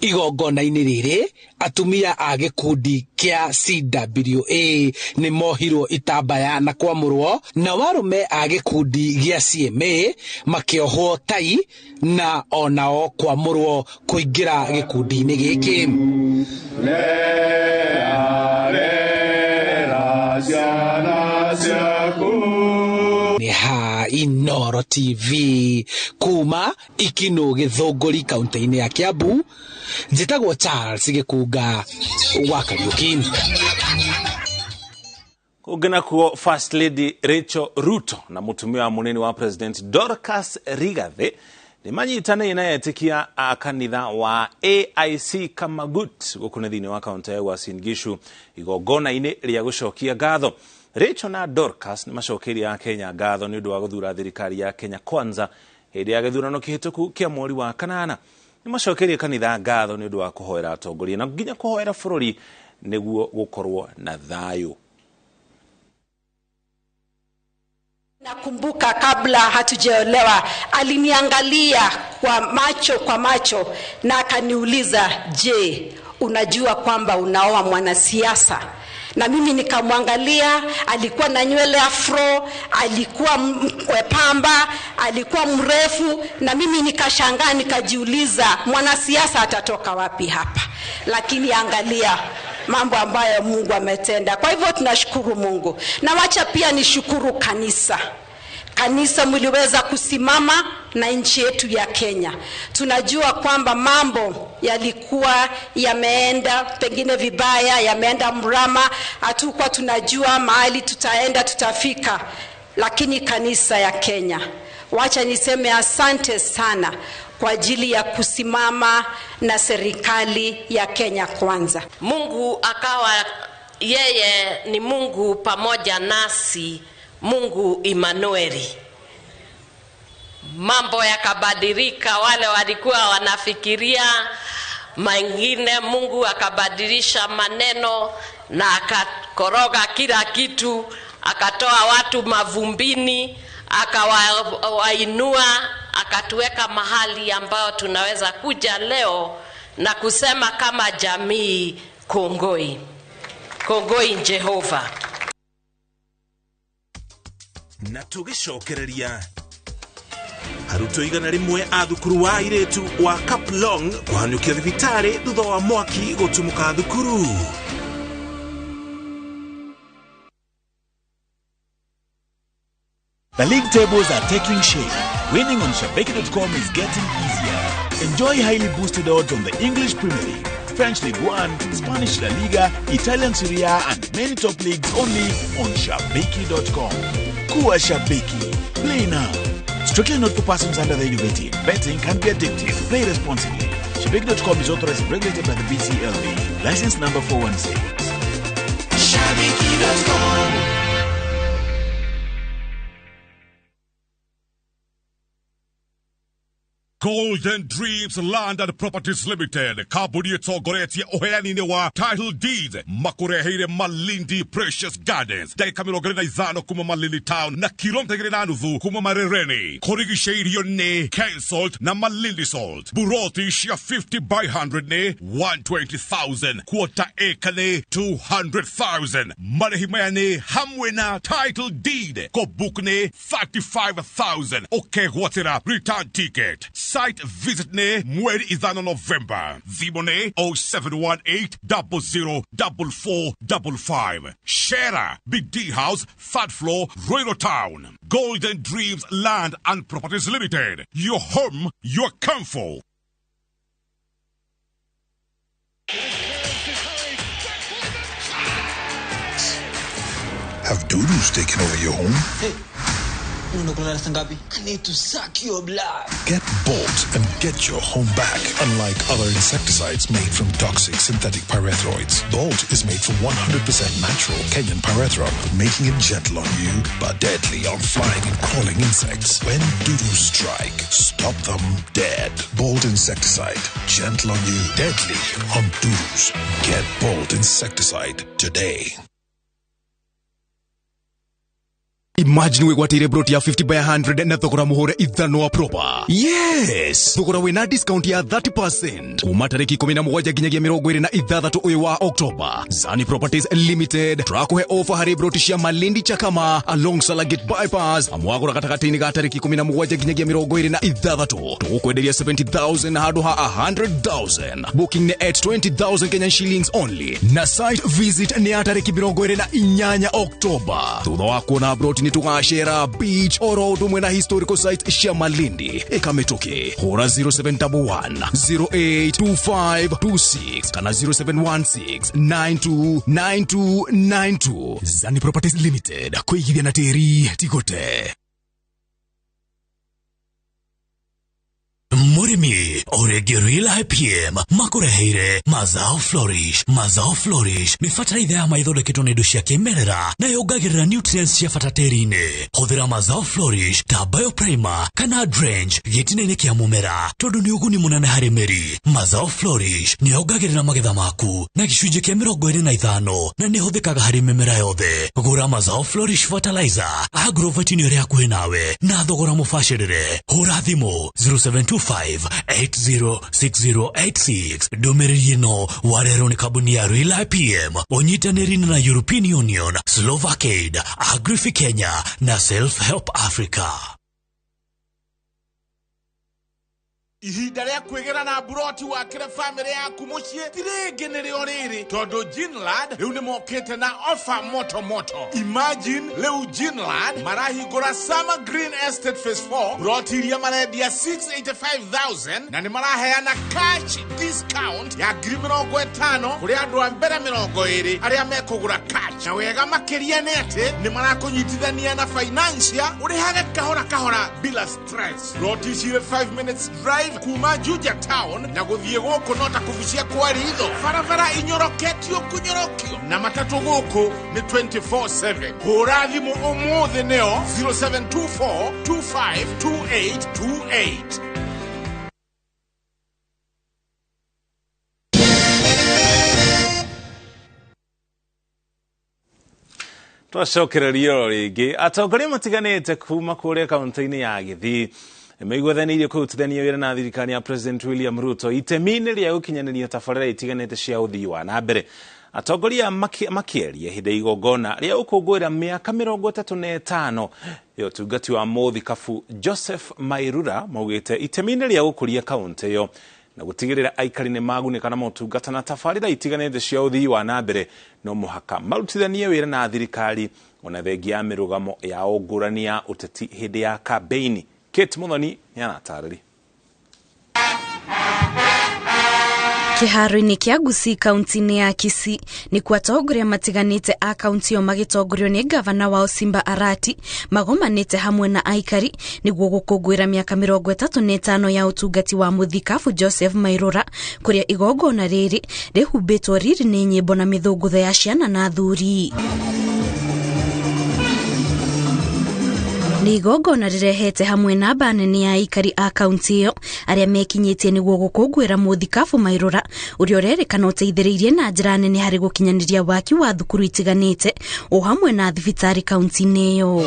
Igongona-inĩ rĩrĩ atumia a gĩkundi kĩa CWA nĩ mohirwo itambaya na kwamũrwo, na arũme a gĩkundi gĩa CMA makĩohwo tai na onao kwamũrwo kũingĩra gĩkundi-inĩ gĩkĩ. Nĩ iNooro TV kuma Ikino Gĩthũngũri kaunti-inĩ ya Kiambu. Njĩtagwo Charles Gĩkunga wa Kariuki. Kũngena kuo First Lady Rachel Ruto na mũtumia wa mũnene wa President Dorcas Rigathi nĩmanyitane na yetikia kanitha wa AIC Kamagut gũkũ thĩinĩ wa kaunti ya Uasin Gishu igongona-inĩ rĩa gũcokia ngatho. Rachel na Dorcas nĩmacokeria Kenya ngatho nĩ ũndũ wa gũthura thirikari ya Kenya Kwanza hĩndĩ ya gĩthurano kĩhĩtũku kĩa mweri wa kanana. Nĩmacokeria kanitha ngatho nĩ ũndũ wa kũhoera atongoria na nginya kũhoera bũrũri nĩguo gũkorwo na thayũ. Nakumbuka kabla hatujaolewa aliniangalia kwa macho na akaniuliza, "Je, unajua kwamba unaoa mwanasiasa?" Na mimi nikamwangalia, alikuwa na nywele afro, alikuwa pamba, alikuwa mrefu, na mimi nikashangaa nikajiuliza mwanasiasa atatoka wapi hapa? Lakini angalia mambo ambayo Mungu ametenda. Kwa hivyo tunashukuru Mungu. Na wacha pia nishukuru kanisa. Kanisa mliweza kusimama na nchi yetu ya Kenya. Tunajua kwamba mambo yalikuwa yameenda pengine vibaya, yameenda mrama, hatukuwa tunajua mahali tutaenda tutafika. Lakini kanisa ya Kenya, wacha niseme asante sana kwa ajili ya kusimama na serikali ya Kenya Kwanza. Mungu akawa yeye ni Mungu pamoja nasi, Mungu Immanueli. Mambo yakabadilika, wale walikuwa wanafikiria mengine, Mungu akabadilisha maneno na akakoroga kila kitu, akatoa watu mavumbini, akawainua, akatuweka mahali ambao tunaweza kuja leo na kusema kama jamii Kongoi Jehova. Na tũgĩcokereria arutwo 100 a thukuru wa airĩtu wa Kaplong kũhanyũkia thibitarĩ thutha wa mwaki gũtumũka thukuru. The league tables are taking shape. Winning on Shabeki.com is getting easier. Enjoy highly boosted odds on the English Premier League, French Ligue 1, Spanish La Liga, Italian Serie A, and many top leagues only on Shabeki.com. Kuwa Shabeki. Play now. Strictly not for persons under the age of 18. Betting can be addictive. Play responsibly. Shabeki.com is authorized and regulated by the BCLB. License number 416. Shabeki.com. Golden Dreams Land and Properties Limited kabuni etogoretie oheani wa title deeds makureheire Malindi Precious Gardens dakika 25 kuma Malindi Town na kilomita 2 kuma Marereni. Korigisheirio ne cancelled na Malindi Salt buroti shia 50 by 100 ne 120,000 quarter acre ne 200,000 marehimaya ne hamwe na title deed ko book ne 35,000 okay whatera return ticket. Site visit ne mweri idhano November. Zibone 0718-004455. Shera BD House, 3rd floor, Royal Town. Golden Dreams Land and Properties Limited. Your home, your comfort. Have doodles taken over your home? Hey. I need to suck your blood. Get Bolt and get your home back. Unlike other insecticides made from toxic synthetic pyrethroids, Bolt is made from 100% natural Kenyan pyrethrum, making it gentle on you but deadly on flying and crawling insects. When doodles strike, stop them dead. Bolt insecticide, gentle on you, deadly on doodles. Get Bolt insecticide today. Imagine we gwatire broti ya 50 by 100 na thogora muhore ithano proper. Yes! Thogora wina discount ya 30%. Kuma tariki 17 ginyagia 26 uyu wa October. Zani Properties Limited trakuhe offer hari broti cia Malindi Chakama along Salagate bypass. Amwagura katakatini ga tariki 17 ginyagia 26. Tukwenderia 70,000 hadu ha 100,000. Booking ne at 20,000 Kenyan shillings only. Na site visit ni atariki 28 October. Thutha wa kuona broti ni tugashera beach oro tumwe na historical site cia Malindi ekametoke. Hora 0711 082526 kana 0716929292. Zani Properties Limited kuigithia na teri tikote. Murimi oregirila IPM makureheire mazao flourish mifataraitha ya maithondeketwo na indo cia kimerera na yongagirira nutrients cia bata teri-ini. Huthira mazao flourish ta bioprimer kana drench gitine-ini kia mumera tondu ni uguni munene hari miri. Mazao flourish ni yongagirira magetha maku na gicunji kia 25 na ni huthikaga hari mimera yothe. Gura mazao flourish fertilizer agrovite ni ria kuhe nawe na thogora mubashirire. Hura thimu 0725806086. Domereri no warero ni kabuni ya Real IPM onyitaniri na European Union, Slovakia, Agrifi Kenya na Self Help Africa. Ihinda ria kwigera na buroti wa kire family yaku mucie tirenge ni rio riri tondu Ginlad riu ni mokete na offer moto. Imagine leu Ginlad marahingura Summer Green Estate Phase 4 buroti iria marendia 685,000 na ni maraheana cash discount ya 50,000 kuri andu a mbere 20 aria mekugura cash. Na wega makiria ni ati ni marakunyitithania na financial urihage kahora bila stress. Buroti cire 5 minutes drive kuma Juja Town na guthie guku nota kuvucia kwa ritho farafara inyoroketio kunyorokio na matatu guku ni 24/7. Hura thimu umuthi neo 0724252828. Twacokereria ringi atongoria matiganite kuma kuria kaunti-ini ya Kisii meigwethanirie kurutithania wira na thirikari ya President William Ruto itemini ria gukinyaniria tabarĩra itiganite cia uthii wa na mbere. Atongoria makieria hinde igongona ria ukungwira miaka 35 ya utungati wa muthikabu Joseph Mairura maugite itemini ria gukuria kaunti yo na gutigirira aikari ni magunika na motungata na tabarĩra itiganite cia uthii wa na mbere no muhaka marutithanie wira na thirikari ona thengia ya mirugamo ya ungurania uteti hinde ya kampeni. Kate Muthoni yanatarĩri. Kiharo-ini kia Kisii kaunti-ini ya Kisii ni kwatongoria matiganite a kaunti yo magitongorio ni gavana wa Simba Arati magomanite hamwe na aikari niguo gukungwira miaka 35 ya utungati wa muthikabu Joseph Mairura kuria igongona riri rihubitwo riri ni nyimbo na mithungutho ya ciana na athuri. Ni igongona rirehete hamwe na banene ya aikari a kaunti yo aria mekinyitie niguo gukungwira muthikabu Mairura uria urerikana uteithiriirie na njira nene hari gukinyaniria waki wa thukuru itiganite o hamwe na thibitari kaunti-ini yo.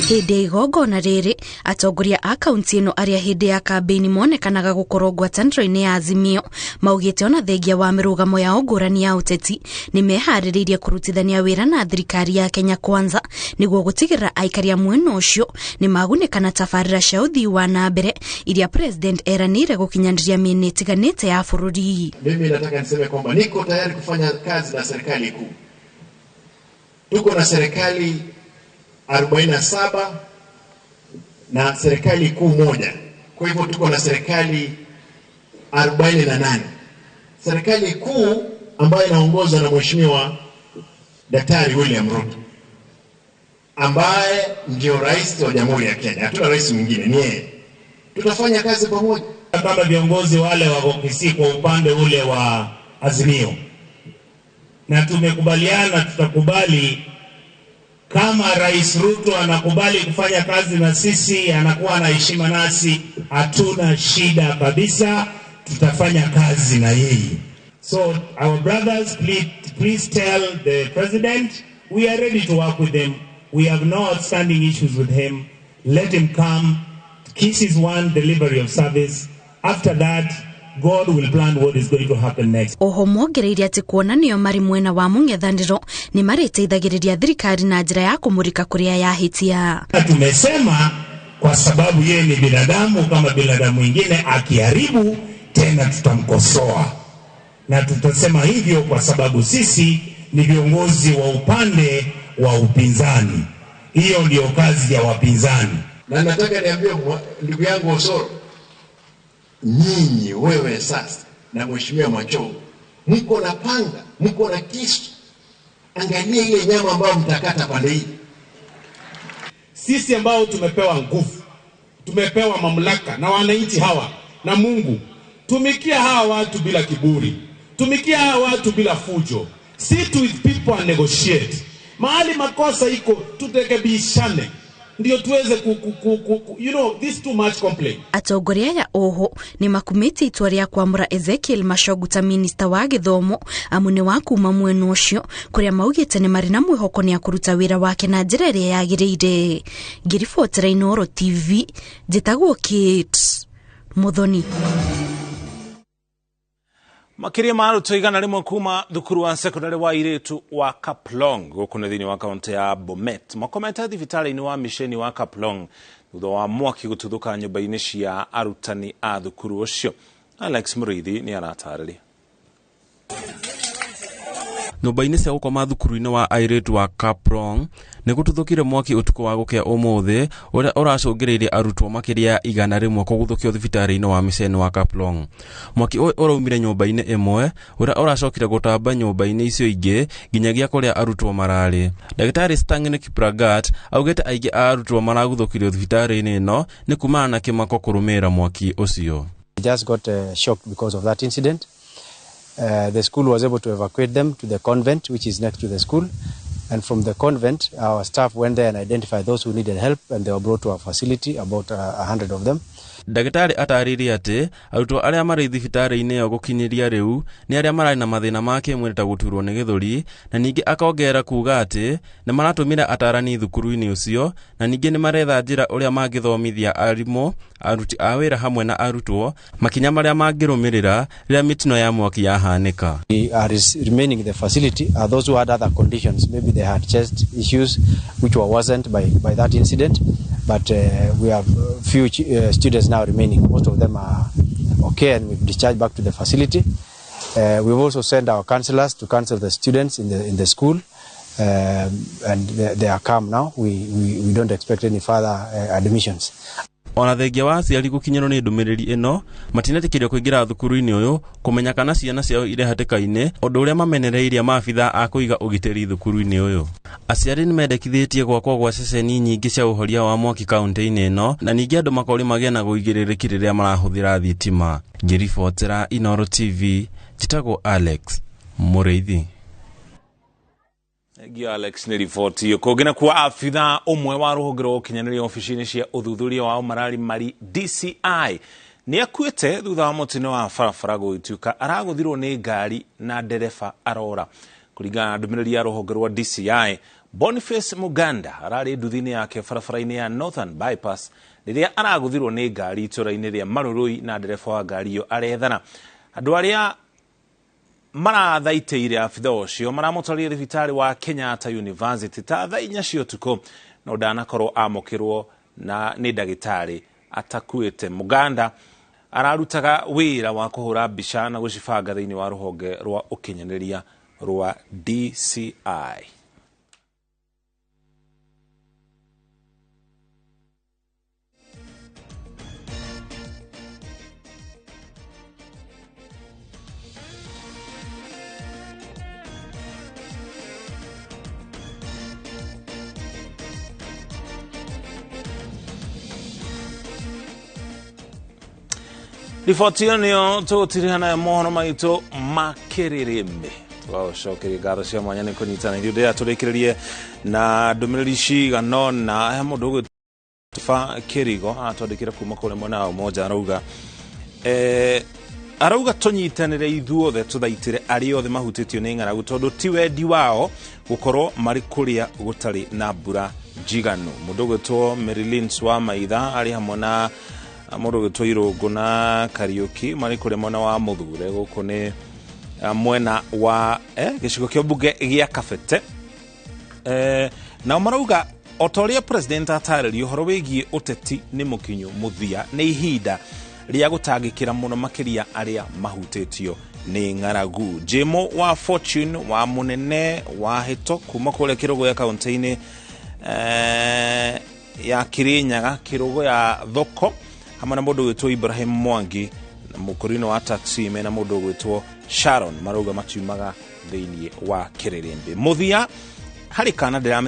Hinde igongona riri atongoria a kaunti ino aria hinde ya kampeni monekanaga gukorwo ngwataniro-ini ya Azimio maugite ona thengia wa mirugamo ya ungurani ya uteti ni mehaririirie kurutithania wira na thirikari ya Kenya Kwanza niguo gutigirira aikari a mwena ucio ni magunikana tabarĩra cia uthii wa na mbere iria president eranire gukinyaniria miena itiganite ya bururi. Mimi nataka niseme kwamba niko tayari kufanya kazi na serikali kuu. Tuko na serikali 47 na serikali kuu moja. Kwa hivyo tuko na serikali 48. Serikali kuu ambayo inaongozwa na Mheshimiwa Daktari William Ruto ambaye ndio rais wa Jamhuri ya Kenya. Hatuna rais mwingine, ni yeye. Tutafanya kazi pamoja kama viongozi wale wa Kisii kwa upande ule wa Azimio. Na tumekubaliana tutakubali kama Rais Ruto anakubali kufanya kazi na sisi, anakuwa na heshima nasi, hatuna shida kabisa, tutafanya kazi na yeye. So our brothers, please tell the president We are ready to work with them. We have no outstanding issues with him. Let him come. Kisii is one delivery of service. After that, God will plan what is going to happen next. Oho mwongereire ati kuona nio mari mwena wa mung'ethaniro ni mariteithagiriria thirikari na njira ya kumurika kuria yahitia. Tumesema kwa sababu yeye ni binadamu kama binadamu mwingine, akiharibu tena tutamkosoa. Na tutasema hivyo kwa sababu sisi ni viongozi wa upande wa upinzani. Hiyo ndio kazi ya wapinzani. Na nataka niambie ndugu yangu Osoro, nyinyi wewe sasa na mheshimiwa Macho, mko na panga, mko na kisu. Angalia ile nyama ambayo mtakata pande hii. Sisi ambao tumepewa nguvu, tumepewa mamlaka na wananchi hawa na Mungu, tumikia hawa watu bila kiburi, tumikia hawa watu bila fujo. Sit with people and negotiate. Mahali makosa iko tutekebishane ndio tuweze this too much complaint. Atongoria ya oho ni makumiti itua ria kwamura Ezekiel Machogu ta minister wa githomo amune wa kuma mwena ucio kuria maugite ni mari na mwihoko ni akuruta wira wake na njira iria yagiriire. Ngiribotera iNooro TV, njitagwo Kate Muthoni. Makiria maruto igana rimwe kuma thukuru wa sekondari wa Iretu wa Kaplong gukune thini wa kaunti ya Bomet makometa thibitari-ini wa misheni wa Kaplong thutha wa mwaki gututhuka nyumba-ini cia arutani a thukuru ucio. Alex Murithi ni aratarĩria. Nyumba-ini cia gukoma thukuru-ini wa Iretu wa Kaplong ni gututhukire mwaki utuko wa gukia umuthi uria uracungiririe arutwo makiria igana rimwe kuguthukio thibitari-ini wa misheni wa Kaplong. Mwaki uraumire nyumba-ini imwe uria uracokire gutamba nyumba-ini icio ingi nginyagia kuria arutwo marari. Daktari Stangene Kipragat augite aingi arutwo maraguthukirio thibitari-ini ino ni kumana na kimako kurumira mwaki ucio. We just got shocked because of that incident. The school was able to evacuate them to the convent, which is next to the school. And from the convent, our staff went there and identified those who needed help, and they were brought to our facility, about 100 of them. Daktari ataririe ati arutwo aria mari thibitari-ini yo gukinyiria riu ni aria marari na mathina ma kimwiri ta guturwo ni githuri, na ningi akongera kuga ati ni maratumira atarani thukuru-ini ucio, na ningi ni maretha njira uria mangithomithia arimu, aruti a wira hamwe na arutwo makinya maria mangirumirira riria mitino ya mwaki yahanika. We are remaining in the facility are those who had other conditions. Maybe they had chest issues which were worsened by that incident, but we have few students now remaining. Most of them are okay and we've discharged back to the facility. We've also sent our counselors to counsel the students in the school, and they are calm now. We don't expect any further admissions. Ona thengia wa aciari gukinyirwo ni ndumiriri ino matinetikirio kuingira thukuru-ini uyu kumenya kana ciana ciao ire hatikaine undu uria mamenereirie maabitha a kuiga ugitiri thukuru-ini uyu. Aciari ni mendekithitie gwakwo gwa ceceni nyingi cia uhoria wa mwaki kaunti-ini ino na ningi andu makori magia na guigiririki riria marahuthira thitima. Ngiribotera iNooro TV, njitagwo Alex Murithi. Alex ni ripoti kugina kwa afitha umwe wa ruhongero kinyanĩria ofici-ini cia uthuthuria wa marari mari DCI ni akuite thutha wa mutino wa barabara gũtuĩka araguthirwo ni ngari na ndereba arora. Kuringana na ndũmĩrĩri ya ruhongero wa DCI, Boniface Muganda arari nduthi-ini yake barabara-ini ya Northern Bypass riria araguthirwo ni ngari itũra-ini ria Marurui na ndereba wa ngari iyo arethana. Andu aria marathaitĩire abitha ucio maramũtwarire thibitari wa Kenyatta University ta thaa 4 cia ũtukũ no ndanakorwo amũkĩrwo na nĩ ndagĩtarĩ atakuĩte. Muganda ararutaga wĩra wa kũhũra mbica na gũcibanga thĩinĩ wa rũhonge rwa ũkinyanĩria rwa DCI. Riboti ĩyo nĩyo tũgũtirihana ya mohoro maitũ makĩrĩrĩmbe. Twacokeria ngatho cia mwanya nĩ kũnyitana ithuĩ ndĩra tũrĩkĩrĩrie na ndũmĩrĩri cigana ũna. He mũndũ ũgũtiba Kĩrigo atwandĩkĩra kuma kũrĩa mwena wa Umoja arauga arauga tonyitanire ithuothe tuthaitire ari othe mahutitio ni ng'aragu tondu ti wendi wao gukorwo mari kuria gutari na mbura njiganu. Mundu gwitwo Marilyn wa maitha ari hamwe na mundu gwitwo Irungu na Kariuki mari kuria mwena wa Muthure guku ni mwena wa gicigo kio mbunge gia Kabete. Na marauga otoria president ataririo horo wigie uteti ni mukinyu muthia ni ihinda ria gutangikira muno makiria aria mahutitio ni ng'aragu. Jemo wa Fortune wa munene wa hito kuma kule Kirogo ya kaunti-ini ya Kirinyaga, Kirogo ya Thoko, hamwe na mundu gwitwo Ibrahim Mwangi na mukurino wa taxi me na mundu gwitwo Sharon marauga machiumaga thiini wa Kirerembe. Muthia hari kana